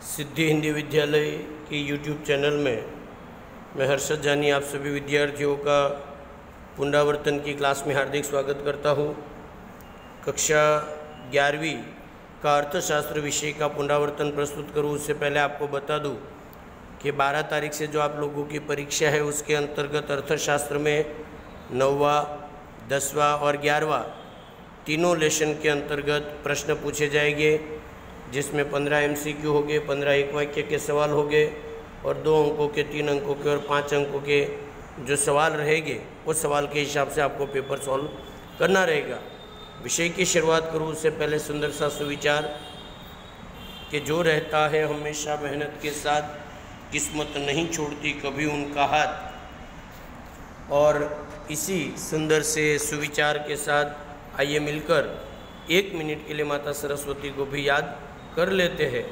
सिद्धि हिंदी विद्यालय की YouTube channel में मैं हर्षद जानी आप सभी विद्यार्थियों का पुनरावर्तन की क्लास में हार्दिक स्वागत करता हूँ। कक्षा 11वीं का अर्थशास्त्र विषय का पुनरावर्तन प्रस्तुत करूँ उससे पहले आपको बता दूँ कि 12 तारीख से जो आप लोगों की परीक्षा है उसके अंतर्गत अर्थशास्त्र में 9वां, 10वां और 11वां तीनों लेशन के अंतर्गत प्रश्न पूछे जाएंगे, जिसमें 15 MCQ हो गए, 15 एक वाक्य के सवाल हो गए और 2 अंकों के, 3 अंकों के और 5 अंकों के जो सवाल रहेंगे उस सवाल के हिसाब से आपको पेपर सॉल्व करना रहेगा। विषय की शुरुआत करूँ उससे पहले सुंदर सा सुविचार कि जो रहता है हमेशा मेहनत के साथ, किस्मत नहीं छोड़ती कभी उनका हाथ। और इसी सुंदर से सुविचार के साथ आइए मिलकर 1 मिनट के लिए माता सरस्वती को भी याद कर लेते हैं।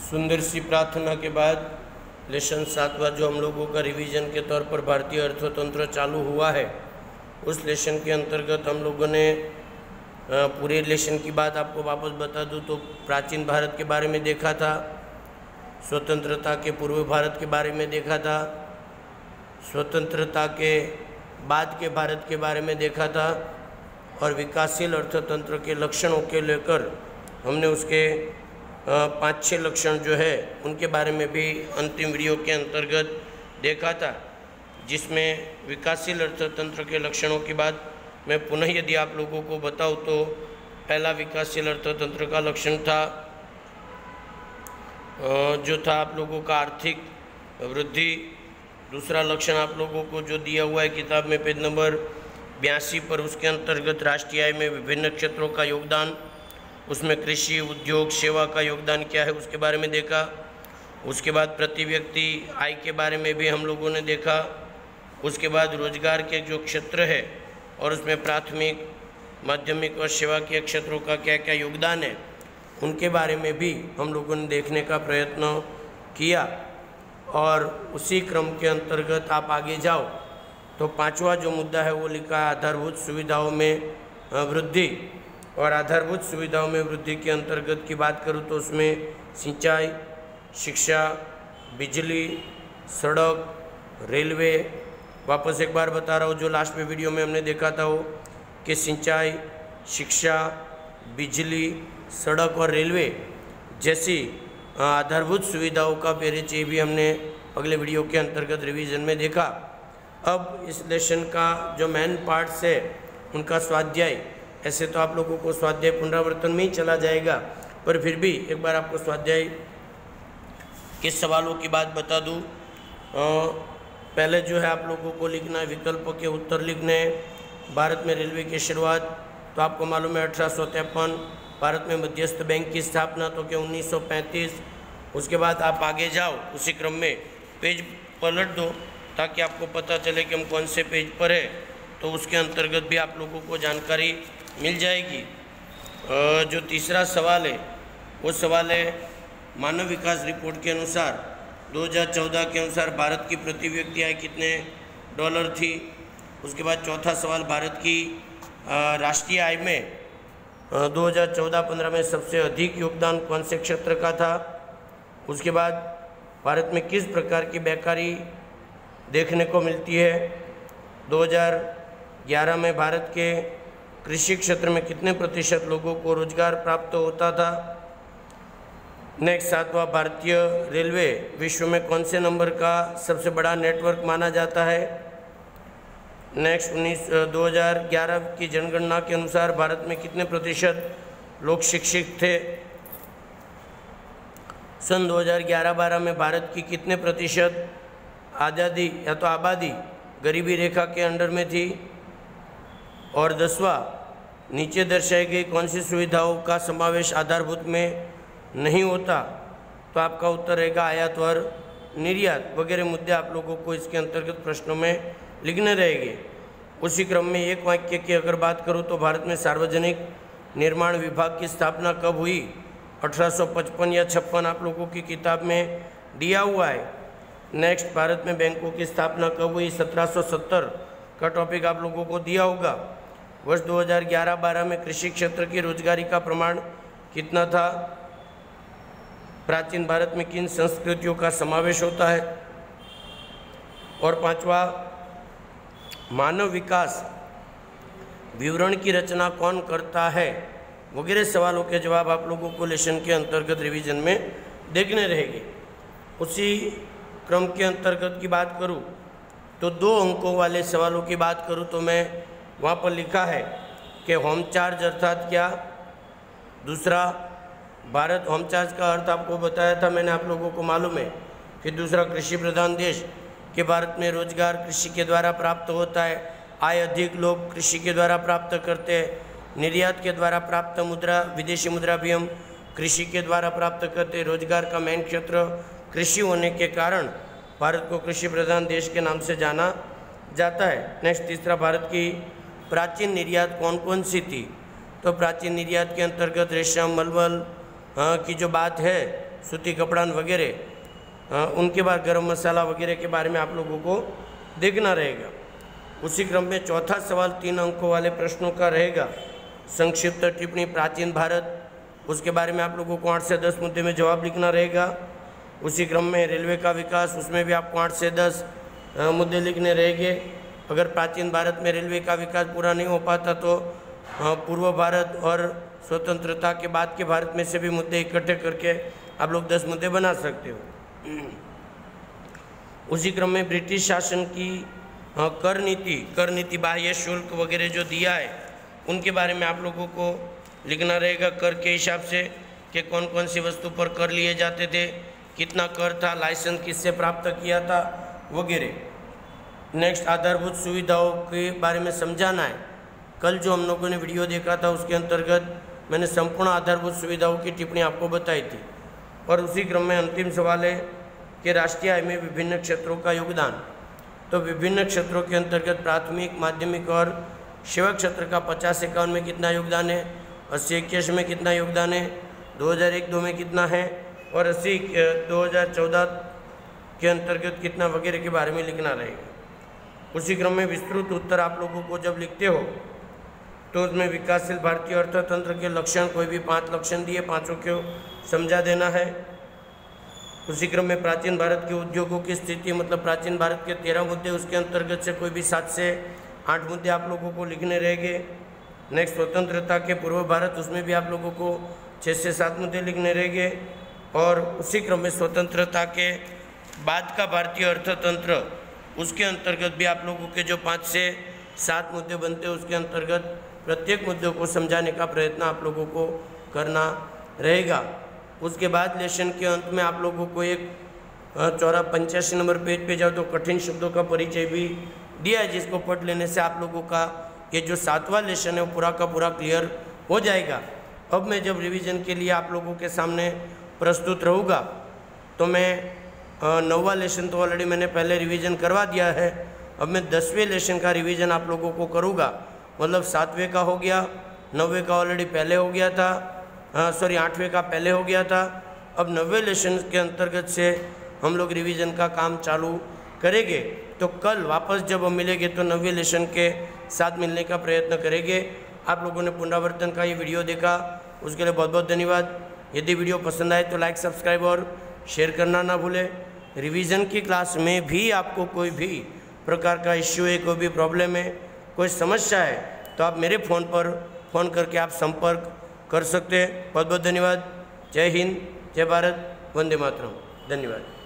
सुंदर सी प्रार्थना के बाद लेसन 7वां जो हम लोगों का रिवीजन के तौर पर भारतीय अर्थतंत्र चालू हुआ है, उस लेसन के अंतर्गत हम लोगों ने पूरे लेसन की बात आपको वापस बता दूं तो प्राचीन भारत के बारे में देखा था, स्वतंत्रता के पूर्व भारत के बारे में देखा था, स्वतंत्रता के बाद के भारत के बारे में देखा था और विकासशील अर्थतंत्र के लक्षणों के लेकर हमने उसके 5-6 लक्षण जो है उनके बारे में भी अंतिम वीडियो के अंतर्गत देखा था, जिसमें विकासशील अर्थतंत्र के लक्षणों की बात मैं पुनः यदि आप लोगों को बताऊं तो पहला विकासशील अर्थतंत्र का लक्षण था जो था आप लोगों का आर्थिक वृद्धि। दूसरा लक्षण आप लोगों को जो दिया हुआ है किताब में पेज नंबर 82 पर, उसके अंतर्गत राष्ट्रीय आय में विभिन्न क्षेत्रों का योगदान, उसमें कृषि, उद्योग, सेवा का योगदान क्या है उसके बारे में देखा। उसके बाद प्रति व्यक्ति आय के बारे में भी हम लोगों ने देखा। उसके बाद रोजगार के जो क्षेत्र है और उसमें प्राथमिक, माध्यमिक और सेवा के क्षेत्रों का क्या क्या योगदान है उनके बारे में भी हम लोगों ने देखने का प्रयत्न किया। और उसी क्रम के अंतर्गत आप आगे जाओ तो 5वां जो मुद्दा है वो लिखा है आधारभूत सुविधाओं में वृद्धि। और आधारभूत सुविधाओं में वृद्धि के अंतर्गत की बात करूँ तो उसमें सिंचाई, शिक्षा, बिजली, सड़क, रेलवे, वापस एक बार बता रहा हूँ जो लास्ट में वीडियो में हमने देखा था वो कि सिंचाई, शिक्षा, बिजली, सड़क और रेलवे जैसी आधारभूत सुविधाओं का परिचय भी हमने अगले वीडियो के अंतर्गत रिवीजन में देखा। अब इस लेसन का जो मेन पार्ट्स है उनका स्वाध्याय, ऐसे तो आप लोगों को स्वाध्याय पुनरावर्तन में ही चला जाएगा, पर फिर भी एक बार आपको स्वाध्याय के सवालों की बात बता दूं। पहले जो है आप लोगों को लिखना है विकल्प के उत्तर लिखने हैं। भारत में रेलवे की शुरुआत तो आपको मालूम है 1853, भारत में मध्यस्थ बैंक की स्थापना तो क्या 1935। उसके बाद आप आगे जाओ उसी क्रम में पेज पलट दो ताकि आपको पता चले कि हम कौन से पेज पर है, तो उसके अंतर्गत भी आप लोगों को जानकारी मिल जाएगी। जो तीसरा सवाल है वो सवाल है मानव विकास रिपोर्ट के अनुसार 2014 के अनुसार भारत की प्रति व्यक्ति आय कितने डॉलर थी। उसके बाद चौथा सवाल भारत की राष्ट्रीय आय में 2014-15 में सबसे अधिक योगदान कौन से क्षेत्र का था। उसके बाद भारत में किस प्रकार की बेकारी देखने को मिलती है? 2011 में भारत के कृषि क्षेत्र में कितने प्रतिशत लोगों को रोजगार प्राप्त होता था? नेक्स्ट, 7वां, भारतीय रेलवे विश्व में कौन से नंबर का सबसे बड़ा नेटवर्क माना जाता है? नेक्स्ट, 2011 की जनगणना के अनुसार भारत में कितने प्रतिशत लोग शिक्षित थे? सन 2011-12 में भारत की कितने प्रतिशत आज़ादी या तो आबादी गरीबी रेखा के अंडर में थी? और 10वां, नीचे दर्शाई गई कौन सी सुविधाओं का समावेश आधारभूत में नहीं होता? तो आपका उत्तर रहेगा आयात और निर्यात वगैरह मुद्दे आप लोगों को इसके अंतर्गत प्रश्नों में लिखने रहेंगे। उसी क्रम में एक वाक्य की अगर बात करूं तो भारत में सार्वजनिक निर्माण विभाग की स्थापना कब हुई? 1855 या 56 आप लोगों की किताब में दिया हुआ है। नेक्स्ट, भारत में बैंकों की स्थापना कब हुई? 1770 का टॉपिक आप लोगों को दिया होगा। वर्ष 2011-12 में कृषि क्षेत्र की रोजगारी का प्रमाण कितना था? प्राचीन भारत में किन संस्कृतियों का समावेश होता है? और 5वां, मानव विकास विवरण की रचना कौन करता है? वगैरह सवालों के जवाब आप लोगों को लेसन के अंतर्गत रिवीजन में देखने रहेंगे। उसी क्रम के अंतर्गत की बात करूं तो 2 अंकों वाले सवालों की बात करूं तो मैं वहाँ पर लिखा है कि होम चार्ज अर्थात क्या? दूसरा, भारत होम चार्ज का अर्थ आपको बताया था मैंने, आप लोगों को मालूम है। फिर दूसरा, कृषि प्रधान देश के भारत में रोजगार कृषि के द्वारा प्राप्त होता है, आय अधिक लोग कृषि के द्वारा प्राप्त करते हैं, निर्यात के द्वारा प्राप्त मुद्रा विदेशी मुद्रा भी हम कृषि के द्वारा प्राप्त करते हैं, रोजगार का मेन क्षेत्र कृषि होने के कारण भारत को कृषि प्रधान देश के नाम से जाना जाता है। नेक्स्ट, तीसरा, भारत की प्राचीन निर्यात कौन कौन सी थी? तो प्राचीन निर्यात के अंतर्गत रेशम, मलमल की जो बात है, सूती कपड़ा वगैरह, उनके बाद गरम मसाला वगैरह के बारे में आप लोगों को देखना रहेगा। उसी क्रम में चौथा सवाल 3 अंकों वाले प्रश्नों का रहेगा, संक्षिप्त टिप्पणी प्राचीन भारत, उसके बारे में आप लोगों को 8 से 10 मुद्दे में जवाब लिखना रहेगा। उसी क्रम में रेलवे का विकास, उसमें भी आपको 8 से 10 मुद्दे लिखने रहेंगे। अगर प्राचीन भारत में रेलवे का विकास पूरा नहीं हो पाता तो पूर्व भारत और स्वतंत्रता के बाद के भारत में से भी मुद्दे इकट्ठे करके आप लोग 10 मुद्दे बना सकते हो। उसी क्रम में ब्रिटिश शासन की कर नीति बाह्य शुल्क वगैरह जो दिया है उनके बारे में आप लोगों को लिखना रहेगा। कर के हिसाब से कि कौन कौन सी वस्तु पर कर लिए जाते थे, कितना कर था, लाइसेंस किससे प्राप्त किया था वगैरह। नेक्स्ट, आधारभूत सुविधाओं के बारे में समझाना है। कल जो हम लोगों ने वीडियो देखा था उसके अंतर्गत मैंने संपूर्ण आधारभूत सुविधाओं की टिप्पणी आपको बताई थी। और उसी क्रम में अंतिम सवाल है कि राष्ट्रीय आय में विभिन्न क्षेत्रों का योगदान। तो विभिन्न क्षेत्रों के अंतर्गत प्राथमिक, माध्यमिक और सेवा क्षेत्र का 50-51 में कितना योगदान है, 80-81 में कितना योगदान है, 2001-2 में कितना है और 2014 के अंतर्गत कितना वगैरह के बारे में लिखना रहेगा। उसी क्रम में विस्तृत उत्तर आप लोगों को जब लिखते हो तो उसमें विकासशील भारतीय अर्थतंत्र के लक्षण, कोई भी 5 लक्षण दिए, 5 को समझा देना है। उसी क्रम में प्राचीन भारत के उद्योगों की स्थिति, मतलब प्राचीन भारत के 13 मुद्दे, उसके अंतर्गत से कोई भी 7 से 8 मुद्दे आप लोगों को लिखने रहेंगे। नेक्स्ट, स्वतंत्रता के पूर्व भारत, उसमें भी आप लोगों को 6 से 7 मुद्दे लिखने रहेंगे। और उसी क्रम में स्वतंत्रता के बाद का भारतीय अर्थतंत्र, उसके अंतर्गत भी आप लोगों के जो 5 से 7 मुद्दे बनते हैं उसके अंतर्गत प्रत्येक मुद्दे को समझाने का प्रयत्न आप लोगों को करना रहेगा। उसके बाद लेसन के अंत में आप लोगों को एक 85 नंबर पेज पे जाओ तो कठिन शब्दों का परिचय भी दिया है, जिसको पढ़ लेने से आप लोगों का ये जो 7वां लेसन है वो पूरा का पूरा क्लियर हो जाएगा। अब मैं जब रिवीजन के लिए आप लोगों के सामने प्रस्तुत रहूँगा तो मैं 9वां लेसन तो ऑलरेडी मैंने पहले रिवीजन करवा दिया है, अब मैं 10वें लेसन का रिवीजन आप लोगों को करूँगा। मतलब 7वें का हो गया, 9वें का ऑलरेडी पहले हो गया था, 8वें का पहले हो गया था। अब 9वें लेसन के अंतर्गत से हम लोग रिवीजन का काम चालू करेंगे। तो कल वापस जब हम मिलेंगे तो 9वें लेसन के साथ मिलने का प्रयत्न करेंगे। आप लोगों ने पुनरावर्तन का ये वीडियो देखा उसके लिए बहुत बहुत धन्यवाद। यदि वीडियो पसंद आए तो लाइक, सब्सक्राइब और शेयर करना ना भूलें। रिवीजन की क्लास में भी आपको कोई भी प्रकार का इश्यू है, कोई भी प्रॉब्लम है, कोई समस्या है, तो आप मेरे फ़ोन पर फ़ोन करके आप संपर्क कर सकते हैं। बहुत बहुत धन्यवाद। जय हिंद, जय भारत, वंदे मातरम। धन्यवाद।